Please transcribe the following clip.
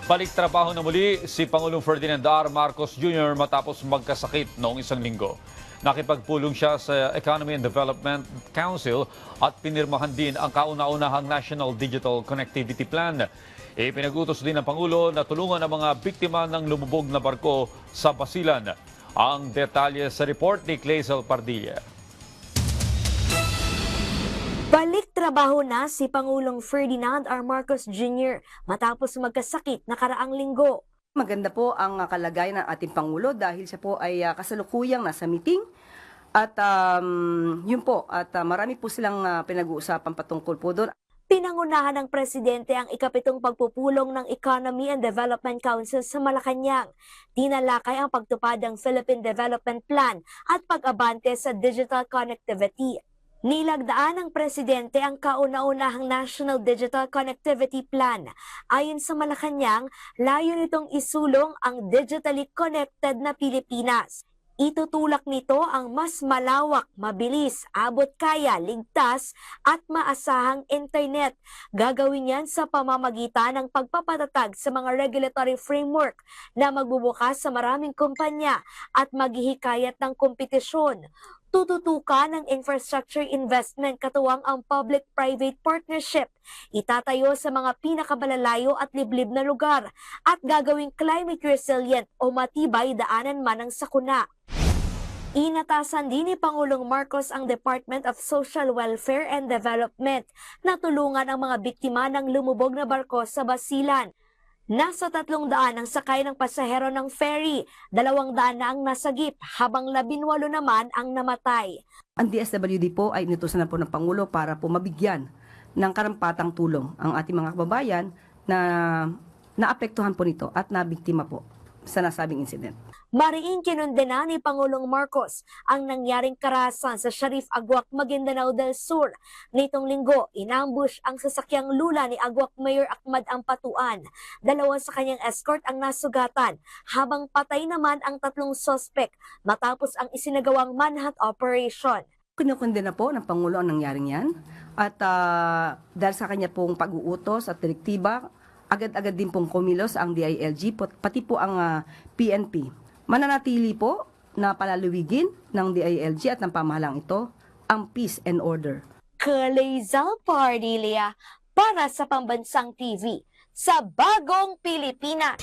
Balik trabaho na muli si Pangulong Ferdinand R. Marcos Jr. matapos magkasakit noong isang linggo. Nakipagpulong siya sa Economy and Development Council at pinirmahan din ang kauna-unahang National Digital Connectivity Plan. Ipinag-utos din ng Pangulo na tulungan ang mga biktima ng lumubog na barko sa Basilan. Ang detalye sa report ni Clazel Pardilla. Balik trabaho na si Pangulong Ferdinand R. Marcos Jr. matapos magkasakit nakaraang linggo. Maganda po ang kalagayan ng ating Pangulo dahil siya po ay kasalukuyang nasa meeting at yun po at marami po silang pinag-uusapan patungkol po doon. Pinangunahan ng Presidente ang ikapitong pagpupulong ng Economy and Development Council sa Malacanang. Tinalakay ang pagtupad ng Philippine Development Plan at pag-abante sa digital connectivity. Nilagdaan ng Presidente ang kauna-unahang National Digital Connectivity Plan. Ayon sa Malacanang, layo nitong isulong ang digitally connected na Pilipinas. Itutulak nito ang mas malawak, mabilis, abot-kaya, ligtas at maasahang internet. Gagawin yan sa pamamagitan ng pagpapatatag sa mga regulatory framework na magbubukas sa maraming kumpanya at maghihikayat ng kompetisyon. Tututukan ng infrastructure investment katuwang ang public-private partnership. Itatayo sa mga pinakamalalayo at liblib na lugar at gagawing climate resilient o matibay daanan man ng sakuna. Inatasan din ni Pangulong Marcos ang Department of Social Welfare and Development na tulungan ang mga biktima ng lumubog na barko sa Basilan. Nasa 300 ang sakay ng pasahero ng ferry, 200 na ang nasagip, habang 18 naman ang namatay. Ang DSWD po ay inutusan na po ng Pangulo para po mabigyan ng karampatang tulong ang ating mga kababayan na naapektuhan po nito at nabiktima po sa nasabing incident. Mariing kinundena ni Pangulong Marcos ang nangyaring karahasan sa Sharif Aguac, Maguindanao del Sur. Nitong linggo, inambush ang sasakyang lula ni Aguac Mayor Ahmad Ampatuan. 2 sa kanyang escort ang nasugatan, habang patay naman ang 3 sospek matapos ang isinagawang manhunt operation. Kinukundena po ng Pangulo ang nangyaring yan at dahil sa kanya pong pag-uutos at direktiba, agad-agad din pong kumilos ang DILG, pati po ang PNP. Mananatili po na palaluwigin ng DILG at ng pamahalang ito ang peace and order. Clazel Pardilla para sa Pambansang TV sa Bagong Pilipinas.